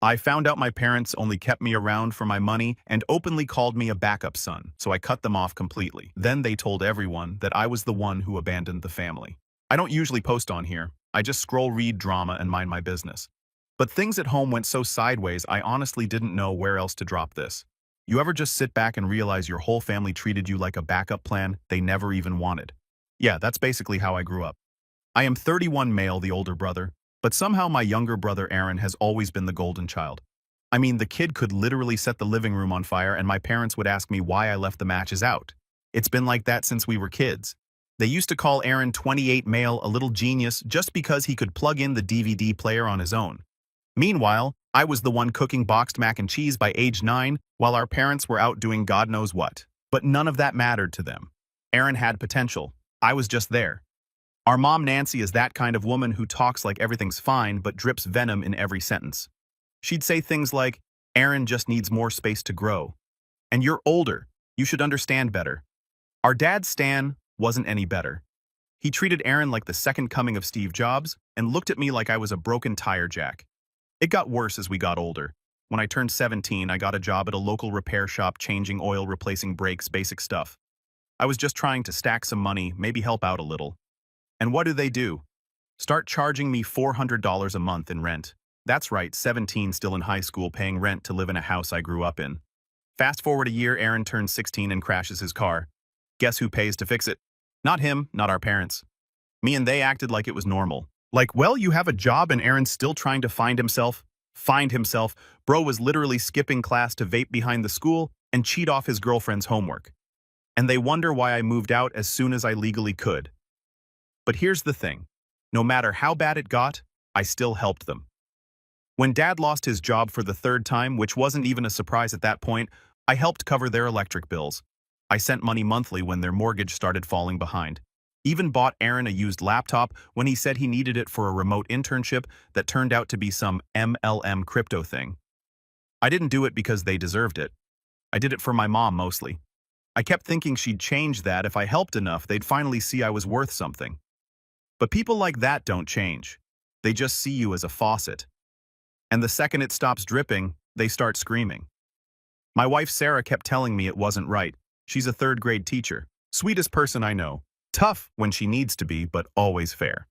I found out my parents only kept me around for my money and openly called me a backup son, so I cut them off completely. Then they told everyone that I was the one who abandoned the family. I don't usually post on here. I just scroll, read drama, and mind my business. But things at home went so sideways, I honestly didn't know where else to drop this. You ever just sit back and realize your whole family treated you like a backup plan they never even wanted? Yeah, that's basically how I grew up. I am 31 male, the older brother, but somehow my younger brother Aaron has always been the golden child. I mean, the kid could literally set the living room on fire and my parents would ask me why I left the matches out. It's been like that since we were kids. They used to call Aaron 28 male a little genius just because he could plug in the DVD player on his own. Meanwhile, I was the one cooking boxed mac and cheese by age 9 while our parents were out doing God knows what. But none of that mattered to them. Aaron had potential. I was just there. Our mom Nancy is that kind of woman who talks like everything's fine but drips venom in every sentence. She'd say things like, "Aaron just needs more space to grow. And you're older. You should understand better." Our dad Stan wasn't any better. He treated Aaron like the second coming of Steve Jobs and looked at me like I was a broken tire jack. It got worse as we got older. When I turned 17, I got a job at a local repair shop changing oil, replacing brakes, basic stuff. I was just trying to stack some money, maybe help out a little. And what do? Start charging me $400 a month in rent. That's right, 17, still in high school, paying rent to live in a house I grew up in. Fast forward a year, Aaron turns 16 and crashes his car. Guess who pays to fix it? Not him, not our parents. Me and they acted like it was normal. Like, well, you have a job and Aaron's still trying to find himself. Find himself. Bro was literally skipping class to vape behind the school and cheat off his girlfriend's homework. And they wonder why I moved out as soon as I legally could. But here's the thing. No matter how bad it got, I still helped them. When Dad lost his job for the third time, which wasn't even a surprise at that point, I helped cover their electric bills. I sent money monthly when their mortgage started falling behind. Even bought Aaron a used laptop when he said he needed it for a remote internship that turned out to be some MLM crypto thing. I didn't do it because they deserved it. I did it for my mom mostly. I kept thinking she'd change that if I helped enough, they'd finally see I was worth something. But people like that don't change. They just see you as a faucet. And the second it stops dripping, they start screaming. My wife Sarah kept telling me it wasn't right. She's a third-grade teacher. Sweetest person I know. Tough when she needs to be, but always fair.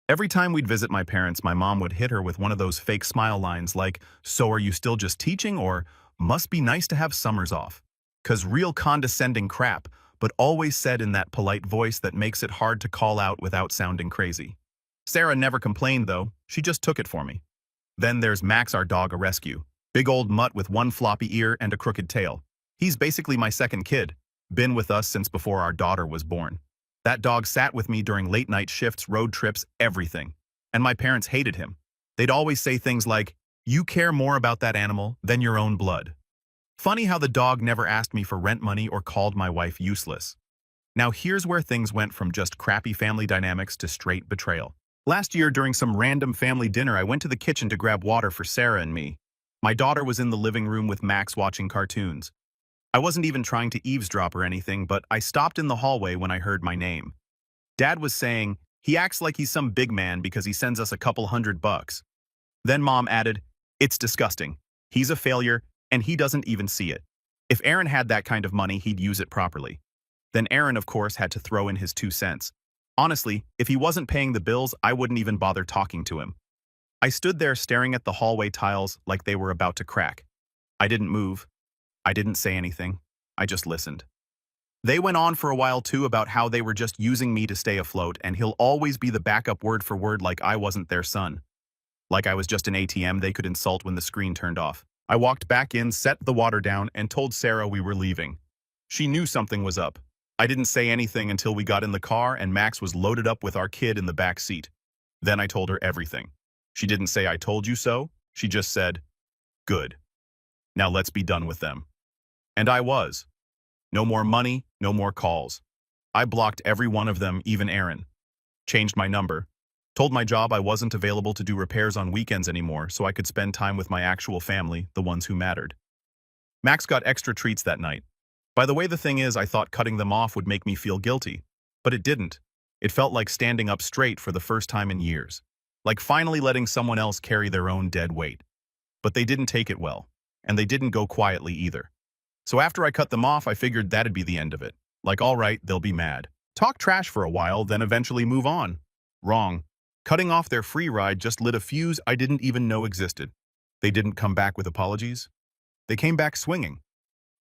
Every time we'd visit my parents, my mom would hit her with one of those fake smile lines like, "So are you still just teaching?" or "Must be nice to have summers off." 'Cause real condescending crap, but always said in that polite voice that makes it hard to call out without sounding crazy. Sarah never complained though, she just took it for me. Then there's Max, our dog, a rescue. Big old mutt with one floppy ear and a crooked tail. He's basically my second kid. Been with us since before our daughter was born. That dog sat with me during late night shifts, road trips, everything. And my parents hated him. They'd always say things like, "You care more about that animal than your own blood." Funny how the dog never asked me for rent money or called my wife useless. Now here's where things went from just crappy family dynamics to straight betrayal. Last year during some random family dinner, I went to the kitchen to grab water for Sarah and me. My daughter was in the living room with Max watching cartoons. I wasn't even trying to eavesdrop or anything, but I stopped in the hallway when I heard my name. Dad was saying, "He acts like he's some big man because he sends us a couple $100. Then Mom added, "It's disgusting. He's a failure, and he doesn't even see it. If Aaron had that kind of money, he'd use it properly." Then Aaron, of course, had to throw in his 2 cents. Honestly, if he wasn't paying the bills, I wouldn't even bother talking to him. I stood there staring at the hallway tiles like they were about to crack. I didn't move. I didn't say anything. I just listened. They went on for a while too about how they were just using me to stay afloat and he'll always be the backup word for word, like I wasn't their son. Like I was just an ATM they could insult when the screen turned off. I walked back in, set the water down, and told Sarah we were leaving. She knew something was up. I didn't say anything until we got in the car and Max was loaded up with our kid in the back seat. Then I told her everything. She didn't say "I told you so." She just said, "Good. Now let's be done with them." And I was. No more money, no more calls. I blocked every one of them, even Aaron. Changed my number. Told my job I wasn't available to do repairs on weekends anymore so I could spend time with my actual family, the ones who mattered. Max got extra treats that night. By the way, the thing is, I thought cutting them off would make me feel guilty. But it didn't. It felt like standing up straight for the first time in years. Like finally letting someone else carry their own dead weight. But they didn't take it well, and they didn't go quietly either. So after I cut them off, I figured that'd be the end of it. Like, all right, they'll be mad. Talk trash for a while, then eventually move on. Wrong. Cutting off their free ride just lit a fuse I didn't even know existed. They didn't come back with apologies. They came back swinging.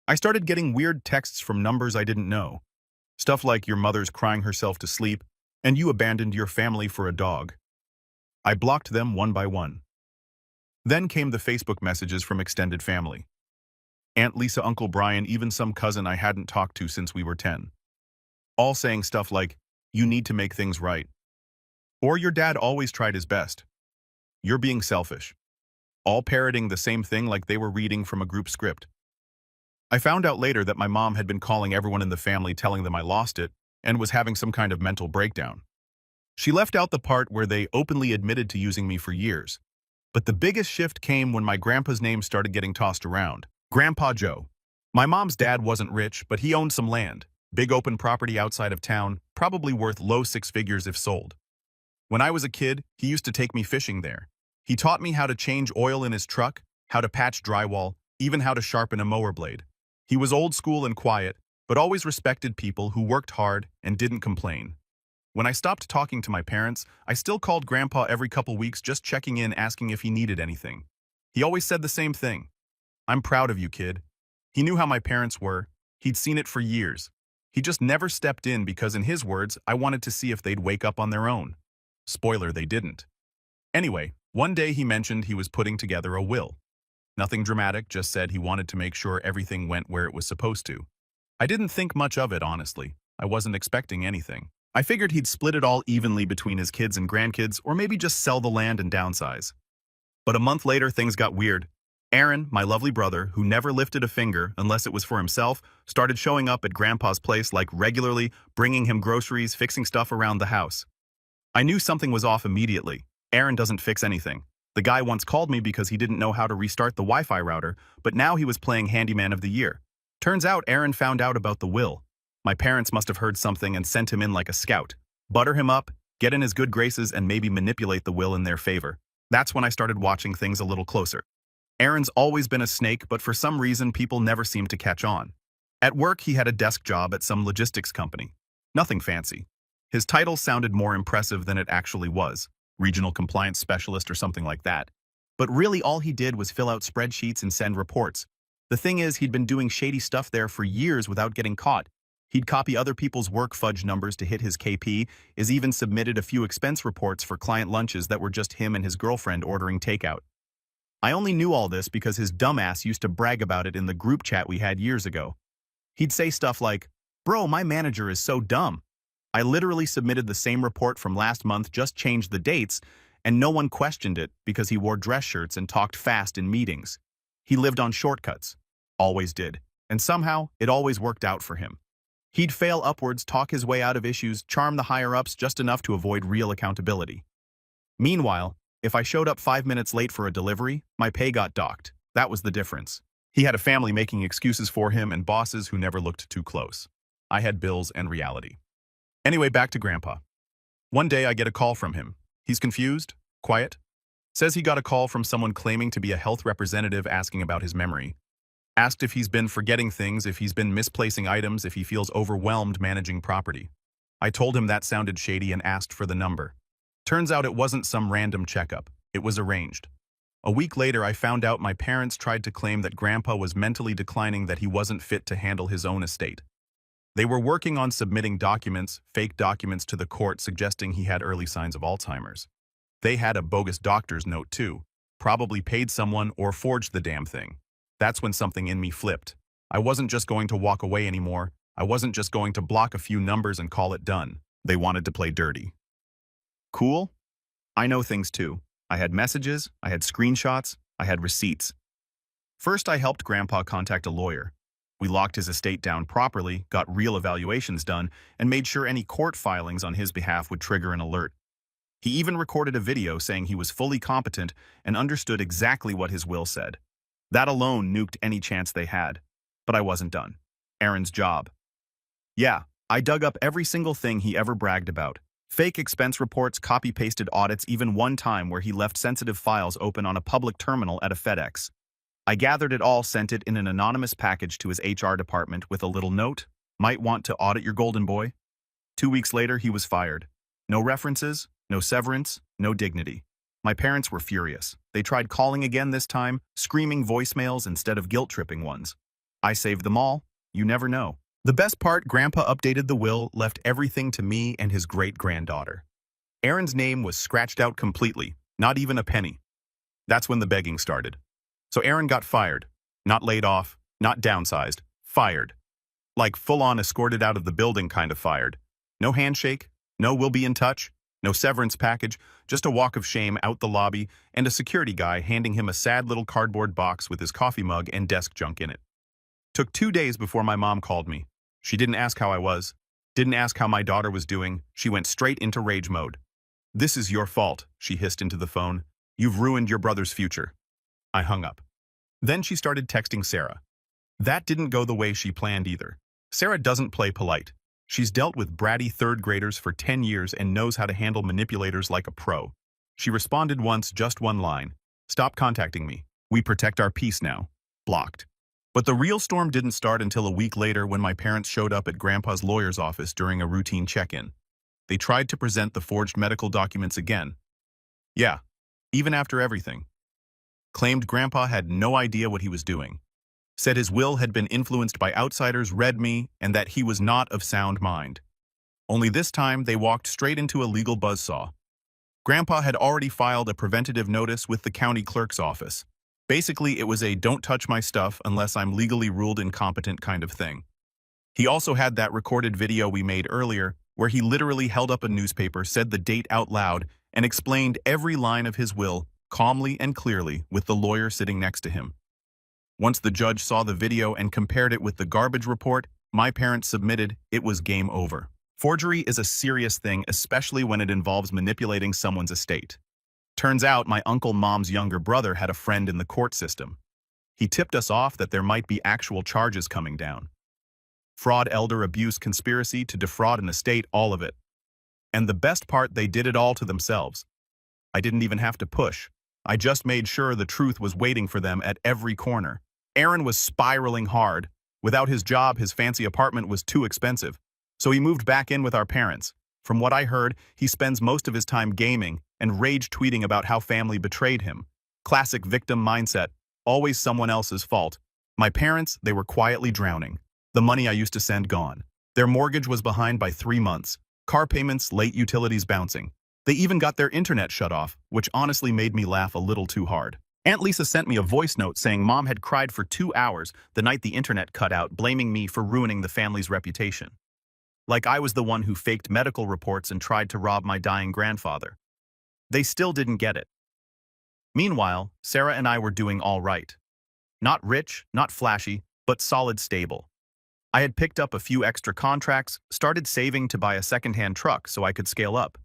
I started getting weird texts from numbers I didn't know. Stuff like your mother's crying herself to sleep, and you abandoned your family for a dog. I blocked them one by one. Then came the Facebook messages from extended family. Aunt Lisa, Uncle Brian, even some cousin I hadn't talked to since we were 10. All saying stuff like, you need to make things right. Or your dad always tried his best. You're being selfish. All parroting the same thing like they were reading from a group script. I found out later that my mom had been calling everyone in the family telling them I lost it and was having some kind of mental breakdown. She left out the part where they openly admitted to using me for years. But the biggest shift came when my grandpa's name started getting tossed around. Grandpa Joe. My mom's dad wasn't rich, but he owned some land. Big open property outside of town, probably worth low six figures if sold. When I was a kid, he used to take me fishing there. He taught me how to change oil in his truck, how to patch drywall, even how to sharpen a mower blade. He was old school and quiet, but always respected people who worked hard and didn't complain. When I stopped talking to my parents, I still called Grandpa every couple weeks just checking in, asking if he needed anything. He always said the same thing. I'm proud of you, kid. He knew how my parents were. He'd seen it for years. He just never stepped in because, in his words, I wanted to see if they'd wake up on their own. Spoiler, they didn't. Anyway, one day he mentioned he was putting together a will. Nothing dramatic, just said he wanted to make sure everything went where it was supposed to. I didn't think much of it, honestly. I wasn't expecting anything. I figured he'd split it all evenly between his kids and grandkids, or maybe just sell the land and downsize. But a month later, things got weird. Aaron, my lovely brother, who never lifted a finger unless it was for himself, started showing up at Grandpa's place like regularly, bringing him groceries, fixing stuff around the house. I knew something was off immediately. Aaron doesn't fix anything. The guy once called me because he didn't know how to restart the Wi-Fi router, but now he was playing Handyman of the Year. Turns out Aaron found out about the will. My parents must have heard something and sent him in like a scout. Butter him up, get in his good graces, and maybe manipulate the will in their favor. That's when I started watching things a little closer. Aaron's always been a snake, but for some reason people never seemed to catch on. At work, he had a desk job at some logistics company. Nothing fancy. His title sounded more impressive than it actually was. Regional compliance specialist or something like that. But really all he did was fill out spreadsheets and send reports. The thing is, he'd been doing shady stuff there for years without getting caught. He'd copy other people's work fudge numbers to hit his KP, is even submitted a few expense reports for client lunches that were just him and his girlfriend ordering takeout. I only knew all this because his dumbass used to brag about it in the group chat we had years ago. He'd say stuff like, "Bro, my manager is so dumb." I literally submitted the same report from last month, just changed the dates, and no one questioned it because he wore dress shirts and talked fast in meetings. He lived on shortcuts. Always did. And somehow, it always worked out for him. He'd fail upwards, talk his way out of issues, charm the higher-ups just enough to avoid real accountability. Meanwhile, if I showed up 5 minutes late for a delivery, my pay got docked. That was the difference. He had a family making excuses for him and bosses who never looked too close. I had bills and reality. Anyway, back to Grandpa. One day I get a call from him. He's confused, quiet. Says he got a call from someone claiming to be a health representative asking about his memory. Asked if he's been forgetting things, if he's been misplacing items, if he feels overwhelmed managing property. I told him that sounded shady and asked for the number. Turns out it wasn't some random checkup. It was arranged. A week later, I found out my parents tried to claim that Grandpa was mentally declining, that he wasn't fit to handle his own estate. They were working on submitting documents, fake documents to the court suggesting he had early signs of Alzheimer's. They had a bogus doctor's note too, probably paid someone or forged the damn thing. That's when something in me flipped. I wasn't just going to walk away anymore. I wasn't just going to block a few numbers and call it done. They wanted to play dirty. Cool? I know things too. I had messages, I had screenshots, I had receipts. First, I helped Grandpa contact a lawyer. We locked his estate down properly, got real evaluations done, and made sure any court filings on his behalf would trigger an alert. He even recorded a video saying he was fully competent and understood exactly what his will said. That alone nuked any chance they had. But I wasn't done. Aaron's job. Yeah, I dug up every single thing he ever bragged about. Fake expense reports, copy-pasted audits, even one time where he left sensitive files open on a public terminal at a FedEx. I gathered it all, sent it in an anonymous package to his HR department with a little note, "Might want to audit your golden boy." 2 weeks later, he was fired. No references, no severance, no dignity. My parents were furious. They tried calling again this time, screaming voicemails instead of guilt-tripping ones. I saved them all. You never know. The best part, Grandpa updated the will, left everything to me and his great-granddaughter. Aaron's name was scratched out completely, not even a penny. That's when the begging started. So Aaron got fired. Not laid off, not downsized, fired. Like full-on escorted out of the building kind of fired. No handshake, no "we'll be in touch," no severance package, just a walk of shame out the lobby and a security guy handing him a sad little cardboard box with his coffee mug and desk junk in it. Took 2 days before my mom called me. She didn't ask how I was, didn't ask how my daughter was doing. She went straight into rage mode. "This is your fault," she hissed into the phone. "You've ruined your brother's future." I hung up. Then she started texting Sarah. That didn't go the way she planned either. Sarah doesn't play polite. She's dealt with bratty third graders for 10 years and knows how to handle manipulators like a pro. She responded once, just one line. "Stop contacting me. We protect our peace now." Blocked. But the real storm didn't start until a week later when my parents showed up at Grandpa's lawyer's office during a routine check-in. They tried to present the forged medical documents again. Yeah, even after everything. Claimed Grandpa had no idea what he was doing. Said his will had been influenced by outsiders, read me, and that he was not of sound mind. Only this time, they walked straight into a legal buzzsaw. Grandpa had already filed a preventative notice with the county clerk's office. Basically, it was a "don't touch my stuff unless I'm legally ruled incompetent" kind of thing. He also had that recorded video we made earlier, where he literally held up a newspaper, said the date out loud, and explained every line of his will, calmly and clearly, with the lawyer sitting next to him. Once the judge saw the video and compared it with the garbage report my parents submitted, it was game over. Forgery is a serious thing, especially when it involves manipulating someone's estate. Turns out my Uncle Mom's younger brother had a friend in the court system. He tipped us off that there might be actual charges coming down. Fraud, elder abuse, conspiracy to defraud an estate, all of it. And the best part, they did it all to themselves. I didn't even have to push. I just made sure the truth was waiting for them at every corner. Aaron was spiraling hard. Without his job, his fancy apartment was too expensive. So he moved back in with our parents. From what I heard, he spends most of his time gaming and rage tweeting about how family betrayed him. Classic victim mindset, always someone else's fault. My parents, they were quietly drowning. The money I used to send gone. Their mortgage was behind by 3 months. Car payments, late utilities bouncing. They even got their internet shut off, which honestly made me laugh a little too hard. Aunt Lisa sent me a voice note saying Mom had cried for 2 hours the night the internet cut out, blaming me for ruining the family's reputation. Like I was the one who faked medical reports and tried to rob my dying grandfather. They still didn't get it. Meanwhile, Sarah and I were doing all right. Not rich, not flashy, but solid, stable. I had picked up a few extra contracts, started saving to buy a second-hand truck so I could scale up.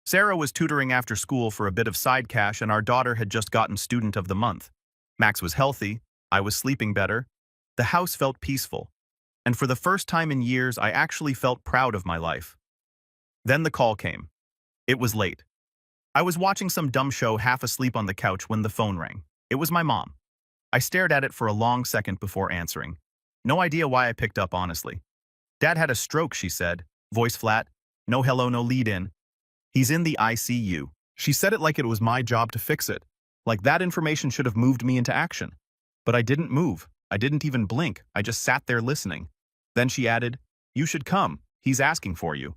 Sarah was tutoring after school for a bit of side cash, and our daughter had just gotten Student of the Month. Max was healthy, I was sleeping better. The house felt peaceful. And for the first time in years, I actually felt proud of my life. Then the call came. It was late. I was watching some dumb show half asleep on the couch when the phone rang. It was my mom. I stared at it for a long second before answering. No idea why I picked up, honestly. "Dad had a stroke," she said, voice flat. No hello, no lead-in. "He's in the ICU." She said it like it was my job to fix it. Like that information should have moved me into action. But I didn't move. I didn't even blink. I just sat there listening. Then she added, "You should come. He's asking for you."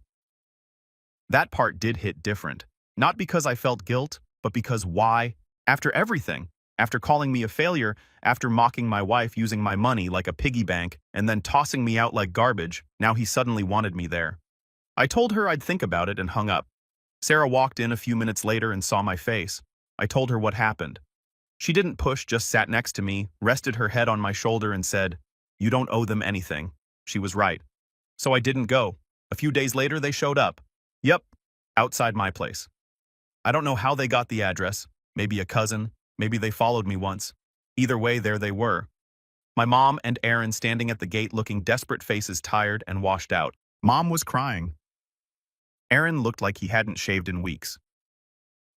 That part did hit different. Not because I felt guilt, but because why? After everything. After calling me a failure, after mocking my wife using my money like a piggy bank, and then tossing me out like garbage, now he suddenly wanted me there. I told her I'd think about it and hung up. Sarah walked in a few minutes later and saw my face. I told her what happened. She didn't push, just sat next to me, rested her head on my shoulder and said, "You don't owe them anything." She was right. So I didn't go. A few days later, they showed up. Yep, outside my place. I don't know how they got the address. Maybe a cousin. Maybe they followed me once. Either way, there they were. My mom and Aaron standing at the gate looking desperate, faces tired and washed out. Mom was crying. Aaron looked like he hadn't shaved in weeks.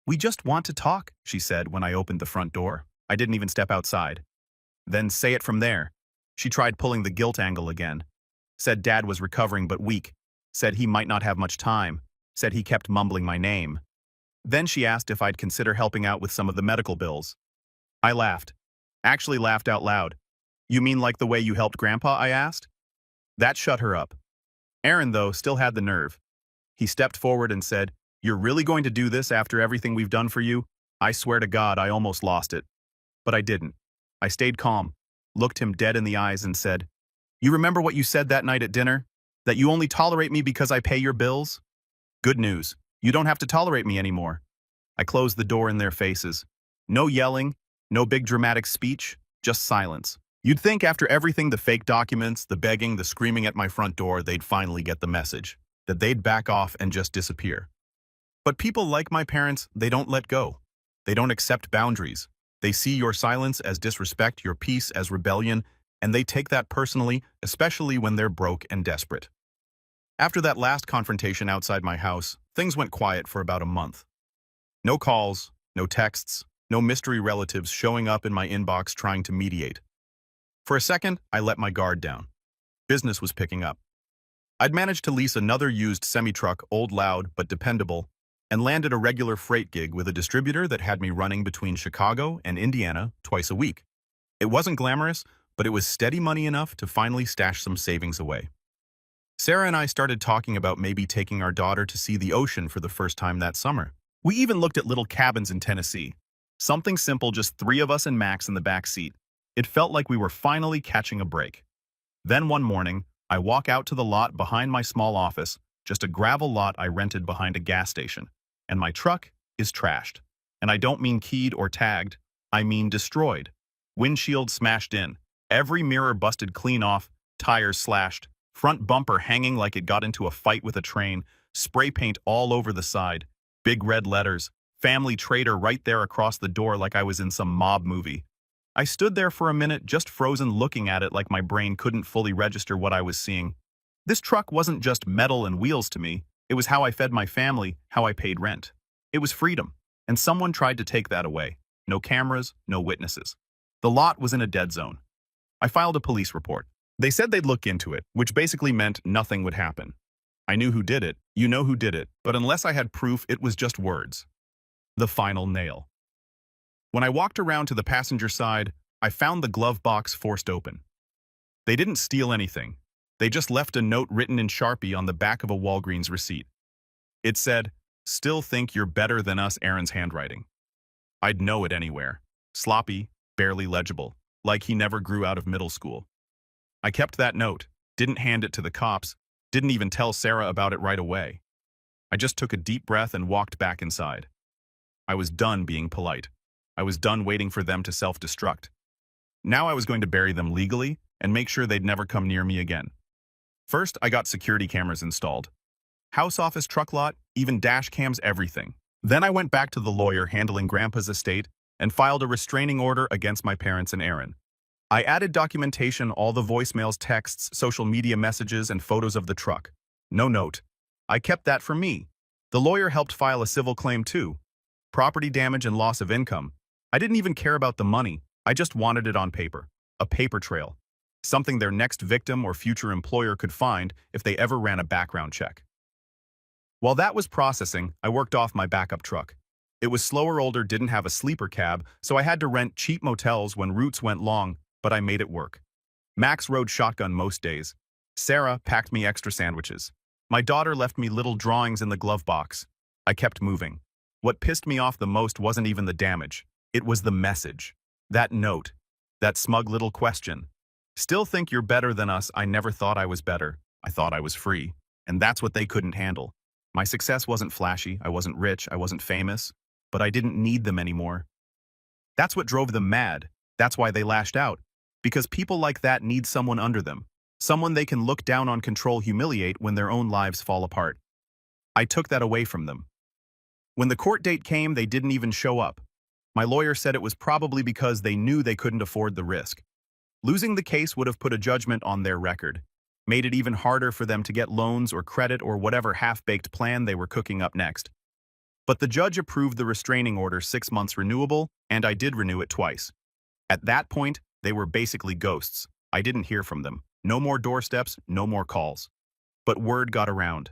"We just want to talk," she said when I opened the front door. I didn't even step outside. "Then say it from there." She tried pulling the guilt angle again. Said Dad was recovering but weak. Said he might not have much time. Said he kept mumbling my name. Then she asked if I'd consider helping out with some of the medical bills. I laughed. Actually laughed out loud. "You mean like the way you helped Grandpa?" I asked. That shut her up. Aaron, though, still had the nerve. He stepped forward and said, "You're really going to do this after everything we've done for you?" I swear to God, I almost lost it. But I didn't. I stayed calm, looked him dead in the eyes and said, "You remember what you said that night at dinner? That you only tolerate me because I pay your bills? Good news. You don't have to tolerate me anymore." I closed the door in their faces. No yelling, no big dramatic speech, just silence. You'd think after everything, the fake documents, the begging, the screaming at my front door, they'd finally get the message. That they'd back off and just disappear. But people like my parents, they don't let go. They don't accept boundaries. They see your silence as disrespect, your peace as rebellion, and they take that personally, especially when they're broke and desperate. After that last confrontation outside my house, things went quiet for about a month. No calls, no texts, no mystery relatives showing up in my inbox trying to mediate. For a second, I let my guard down. Business was picking up. I'd managed to lease another used semi-truck, old loud but dependable, and landed a regular freight gig with a distributor that had me running between Chicago and Indiana twice a week. It wasn't glamorous, but it was steady money enough to finally stash some savings away. Sarah and I started talking about maybe taking our daughter to see the ocean for the first time that summer. We even looked at little cabins in Tennessee. Something simple, just 3 of us and Max in the back seat. It felt like we were finally catching a break. Then one morning, I walk out to the lot behind my small office, just a gravel lot I rented behind a gas station, and my truck is trashed. And I don't mean keyed or tagged, I mean destroyed. Windshield smashed in, every mirror busted clean off, tires slashed, front bumper hanging like it got into a fight with a train, spray paint all over the side, big red letters, Family Trader right there across the door like I was in some mob movie. I stood there for a minute, just frozen, looking at it like my brain couldn't fully register what I was seeing. This truck wasn't just metal and wheels to me, it was how I fed my family, how I paid rent. It was freedom, and someone tried to take that away. No cameras, no witnesses. The lot was in a dead zone. I filed a police report. They said they'd look into it, which basically meant nothing would happen. I knew who did it, you know who did it, but unless I had proof, it was just words. The final nail. When I walked around to the passenger side, I found the glove box forced open. They didn't steal anything. They just left a note written in Sharpie on the back of a Walgreens receipt. It said, "Still think you're better than us," Aaron's handwriting. I'd know it anywhere. Sloppy, barely legible, like he never grew out of middle school. I kept that note, didn't hand it to the cops, didn't even tell Sarah about it right away. I just took a deep breath and walked back inside. I was done being polite. I was done waiting for them to self-destruct. Now I was going to bury them legally and make sure they'd never come near me again. First, I got security cameras installed. House, office, truck lot, even dash cams, everything. Then I went back to the lawyer handling Grandpa's estate and filed a restraining order against my parents and Aaron. I added documentation, all the voicemails, texts, social media messages, and photos of the truck. No note. I kept that for me. The lawyer helped file a civil claim too. Property damage and loss of income. I didn't even care about the money. I just wanted it on paper. A paper trail. Something their next victim or future employer could find if they ever ran a background check. While that was processing, I worked off my backup truck. It was slower, older, didn't have a sleeper cab, so I had to rent cheap motels when routes went long, but I made it work. Max rode shotgun most days. Sarah packed me extra sandwiches. My daughter left me little drawings in the glove box. I kept moving. What pissed me off the most wasn't even the damage. It was the message. That note. That smug little question. Still think you're better than us. I never thought I was better. I thought I was free. And that's what they couldn't handle. My success wasn't flashy. I wasn't rich. I wasn't famous. But I didn't need them anymore. That's what drove them mad. That's why they lashed out. Because people like that need someone under them. Someone they can look down on, control, humiliate when their own lives fall apart. I took that away from them. When the court date came, they didn't even show up. My lawyer said it was probably because they knew they couldn't afford the risk. Losing the case would have put a judgment on their record. made it even harder for them to get loans or credit or whatever half-baked plan they were cooking up next. But the judge approved the restraining order 6 months renewable, and I did renew it twice. At that point, they were basically ghosts. I didn't hear from them. No more doorsteps, no more calls. But word got around.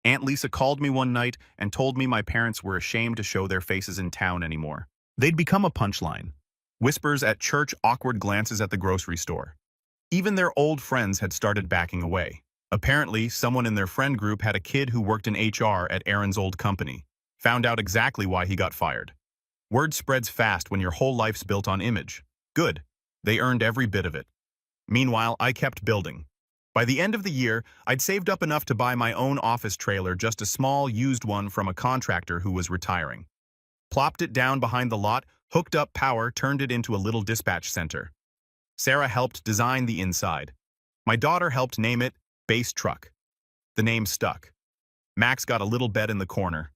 Aunt Lisa called me one night and told me my parents were ashamed to show their faces in town anymore. They'd become a punchline. Whispers at church, awkward glances at the grocery store. Even their old friends had started backing away. Apparently, someone in their friend group had a kid who worked in HR at Aaron's old company. Found out exactly why he got fired. Word spreads fast when your whole life's built on image. Good. They earned every bit of it. Meanwhile, I kept building. By the end of the year, I'd saved up enough to buy my own office trailer, just a small, used one from a contractor who was retiring. Plopped it down behind the lot, hooked up power, turned it into a little dispatch center. Sarah helped design the inside. My daughter helped name it Base Truck. The name stuck. Max got a little bed in the corner.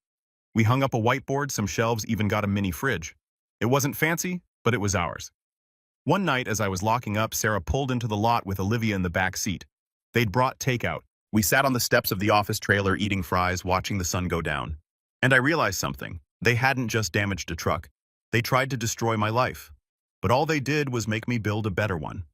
We hung up a whiteboard, some shelves, even got a mini fridge. It wasn't fancy, but it was ours. One night, as I was locking up, Sarah pulled into the lot with Olivia in the back seat. They'd brought takeout. We sat on the steps of the office trailer eating fries, watching the sun go down. And I realized something. They hadn't just damaged a truck. They tried to destroy my life. But all they did was make me build a better one.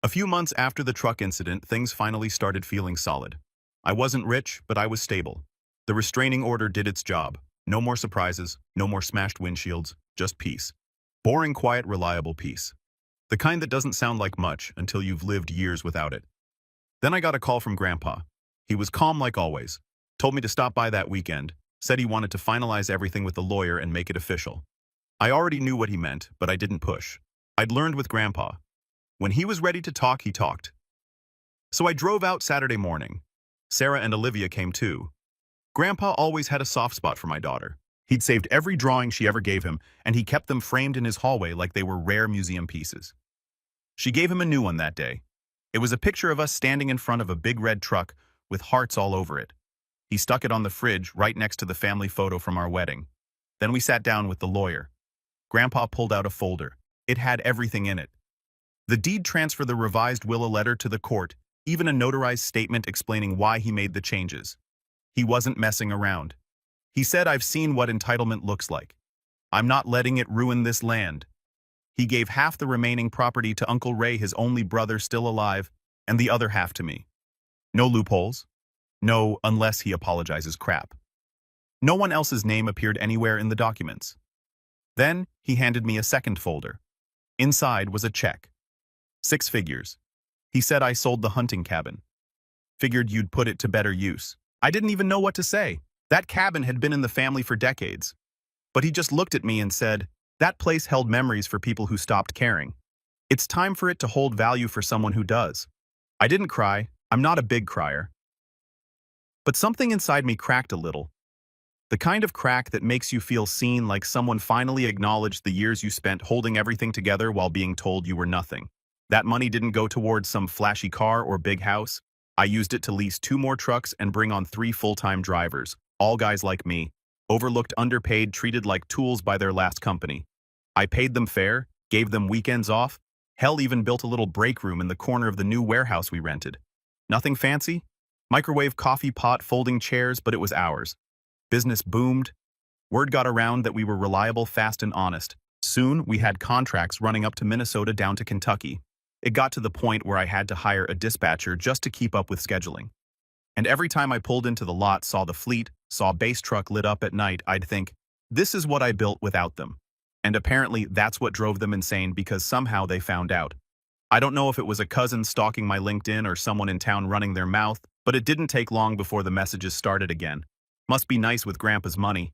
A few months after the truck incident, things finally started feeling solid. I wasn't rich, but I was stable. The restraining order did its job. No more surprises, no more smashed windshields, just peace. Boring, quiet, reliable peace. The kind that doesn't sound like much until you've lived years without it. Then I got a call from Grandpa. He was calm like always. Told me to stop by that weekend. Said he wanted to finalize everything with the lawyer and make it official. I already knew what he meant, but I didn't push. I'd learned with Grandpa. When he was ready to talk, he talked. So I drove out Saturday morning. Sarah and Olivia came too. Grandpa always had a soft spot for my daughter. He'd saved every drawing she ever gave him, and he kept them framed in his hallway like they were rare museum pieces. She gave him a new one that day. It was a picture of us standing in front of a big red truck with hearts all over it. He stuck it on the fridge right next to the family photo from our wedding. Then we sat down with the lawyer. Grandpa pulled out a folder. It had everything in it. The deed transfer, the revised will, a letter to the court, even a notarized statement explaining why he made the changes. He wasn't messing around. He said, "I've seen what entitlement looks like. I'm not letting it ruin this land." He gave half the remaining property to Uncle Ray, his only brother still alive, and the other half to me. No loopholes. No, unless he apologizes crap. No one else's name appeared anywhere in the documents. Then he handed me a second folder. Inside was a check. 6 figures. He said I sold the hunting cabin. Figured you'd put it to better use. I didn't even know what to say. That cabin had been in the family for decades. But he just looked at me and said, "That place held memories for people who stopped caring. It's time for it to hold value for someone who does." I didn't cry. I'm not a big crier. But something inside me cracked a little. The kind of crack that makes you feel seen, like someone finally acknowledged the years you spent holding everything together while being told you were nothing. That money didn't go towards some flashy car or big house. I used it to lease 2 more trucks and bring on 3 full-time drivers, all guys like me, overlooked, underpaid, treated like tools by their last company. I paid them fair, gave them weekends off, hell, even built a little break room in the corner of the new warehouse we rented. Nothing fancy? Microwave coffee pot, folding chairs, but it was ours. Business boomed. Word got around that we were reliable, fast, and honest. Soon, we had contracts running up to Minnesota, down to Kentucky. It got to the point where I had to hire a dispatcher just to keep up with scheduling. And every time I pulled into the lot, saw the fleet, saw Base Truck lit up at night, I'd think, this is what I built without them. And apparently that's what drove them insane, because somehow they found out. I don't know if it was a cousin stalking my LinkedIn or someone in town running their mouth, but it didn't take long before the messages started again. Must be nice with Grandpa's money.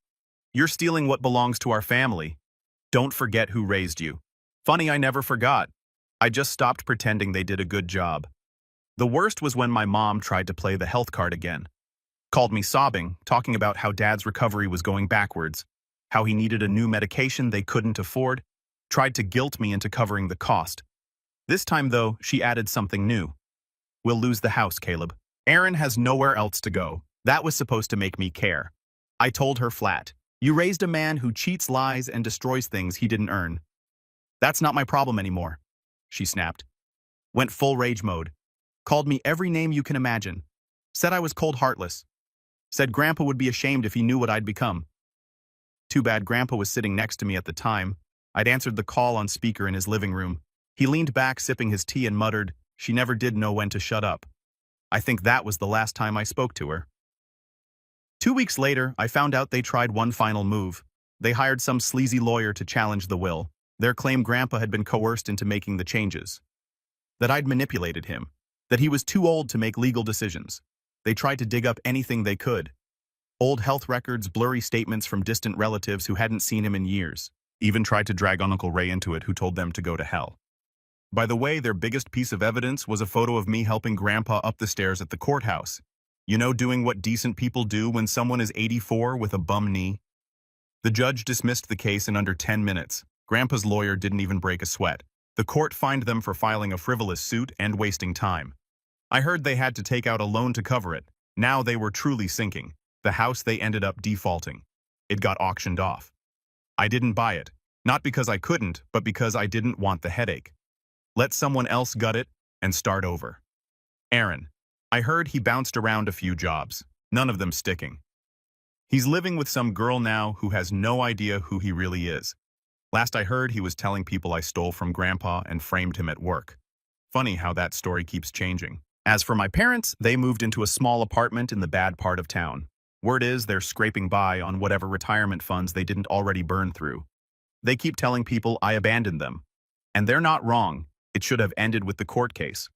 You're stealing what belongs to our family. Don't forget who raised you. Funny, I never forgot. I just stopped pretending they did a good job. The worst was when my mom tried to play the health card again. Called me sobbing, talking about how Dad's recovery was going backwards, how he needed a new medication they couldn't afford, tried to guilt me into covering the cost. This time, though, she added something new. "We'll lose the house, Caleb. Aaron has nowhere else to go." That was supposed to make me care. I told her flat, "You raised a man who cheats, lies, and destroys things he didn't earn. That's not my problem anymore," she snapped. Went full rage mode. Called me every name you can imagine. Said I was cold-heartless. Said Grandpa would be ashamed if he knew what I'd become. Too bad Grandpa was sitting next to me at the time. I'd answered the call on speaker in his living room. He leaned back sipping his tea and muttered, "She never did know when to shut up." I think that was the last time I spoke to her. 2 weeks later, I found out they tried one final move. They hired some sleazy lawyer to challenge the will. Their claim Grandpa had been coerced into making the changes. That I'd manipulated him. That he was too old to make legal decisions. They tried to dig up anything they could. Old health records, blurry statements from distant relatives who hadn't seen him in years. Even tried to drag Uncle Ray into it, who told them to go to hell. By the way, their biggest piece of evidence was a photo of me helping Grandpa up the stairs at the courthouse. You know, doing what decent people do when someone is 84 with a bum knee? The judge dismissed the case in under 10 minutes. Grandpa's lawyer didn't even break a sweat. The court fined them for filing a frivolous suit and wasting time. I heard they had to take out a loan to cover it. Now they were truly sinking. The house they ended up defaulting. It got auctioned off. I didn't buy it. Not because I couldn't, but because I didn't want the headache. Let someone else gut it and start over. Aaron. I heard he bounced around a few jobs. None of them sticking. He's living with some girl now who has no idea who he really is. Last I heard, he was telling people I stole from Grandpa and framed him at work. Funny how that story keeps changing. As for my parents, they moved into a small apartment in the bad part of town. Word is they're scraping by on whatever retirement funds they didn't already burn through. They keep telling people I abandoned them. And they're not wrong. It should have ended with the court case.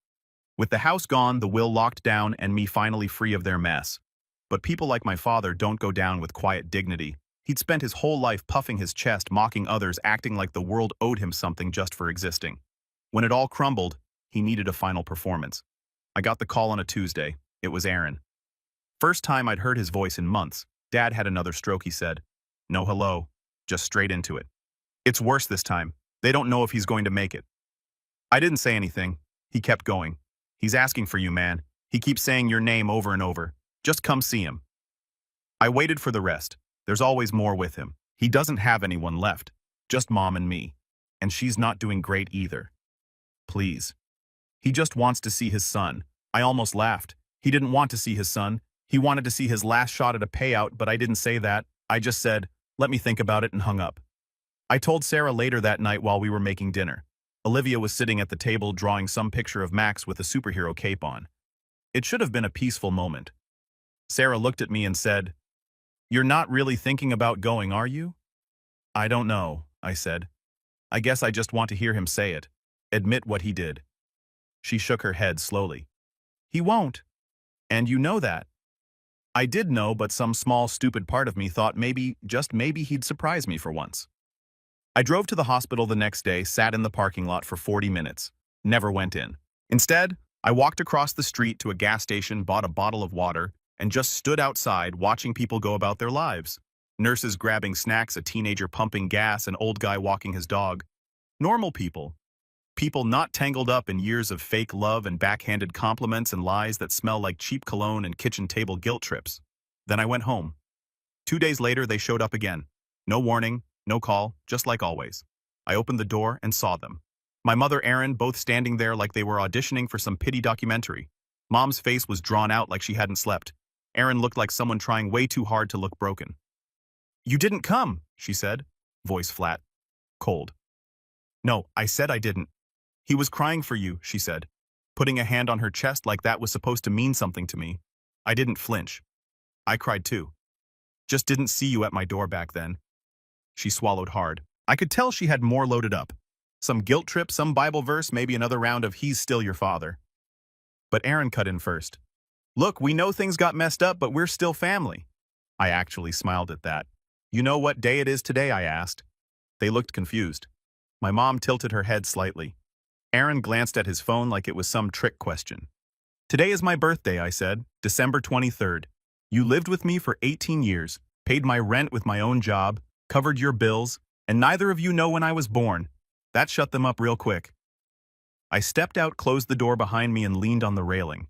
With the house gone, the will locked down, and me finally free of their mess. But people like my father don't go down with quiet dignity. He'd spent his whole life puffing his chest, mocking others, acting like the world owed him something just for existing. When it all crumbled, he needed a final performance. I got the call on a Tuesday. It was Aaron. First time I'd heard his voice in months. Dad had another stroke, he said. No hello, just straight into it. It's worse this time. They don't know if he's going to make it. I didn't say anything. He kept going. He's asking for you, man. He keeps saying your name over and over. Just come see him. I waited for the rest. There's always more with him. He doesn't have anyone left. Just Mom and me. And she's not doing great either. Please. He just wants to see his son. I almost laughed. He didn't want to see his son. He wanted to see his last shot at a payout, but I didn't say that. I just said, let me think about it, and hung up. I told Sarah later that night while we were making dinner. Olivia was sitting at the table drawing some picture of Max with a superhero cape on. It should have been a peaceful moment. Sarah looked at me and said, "You're not really thinking about going, are you?" "I don't know," I said. "I guess I just want to hear him say it. Admit what he did." She shook her head slowly. "He won't. And you know that." I did know, but some small stupid part of me thought maybe, just maybe, he'd surprise me for once. I drove to the hospital the next day, sat in the parking lot for 40 minutes. Never went in. Instead, I walked across the street to a gas station, bought a bottle of water, and just stood outside watching people go about their lives. Nurses grabbing snacks, a teenager pumping gas, an old guy walking his dog. Normal people. People not tangled up in years of fake love and backhanded compliments and lies that smell like cheap cologne and kitchen table guilt trips. Then I went home. 2 days later, they showed up again. No warning, no call, just like always. I opened the door and saw them. My mother, Erin, both standing there like they were auditioning for some pity documentary. Mom's face was drawn out like she hadn't slept. Erin looked like someone trying way too hard to look broken. "You didn't come," she said, voice flat, cold. "No, I said I didn't." "He was crying for you," she said, putting a hand on her chest like that was supposed to mean something to me. I didn't flinch. "I cried too. Just didn't see you at my door back then." She swallowed hard. I could tell she had more loaded up. Some guilt trip, some Bible verse, maybe another round of "he's still your father." But Erin cut in first. "Look, we know things got messed up, but we're still family." I actually smiled at that. "You know what day it is today?" I asked. They looked confused. My mom tilted her head slightly. Aaron glanced at his phone like it was some trick question. "Today is my birthday," I said, "December 23rd. You lived with me for 18 years, paid my rent with my own job, covered your bills, and neither of you know when I was born." That shut them up real quick. I stepped out, closed the door behind me, and leaned on the railing.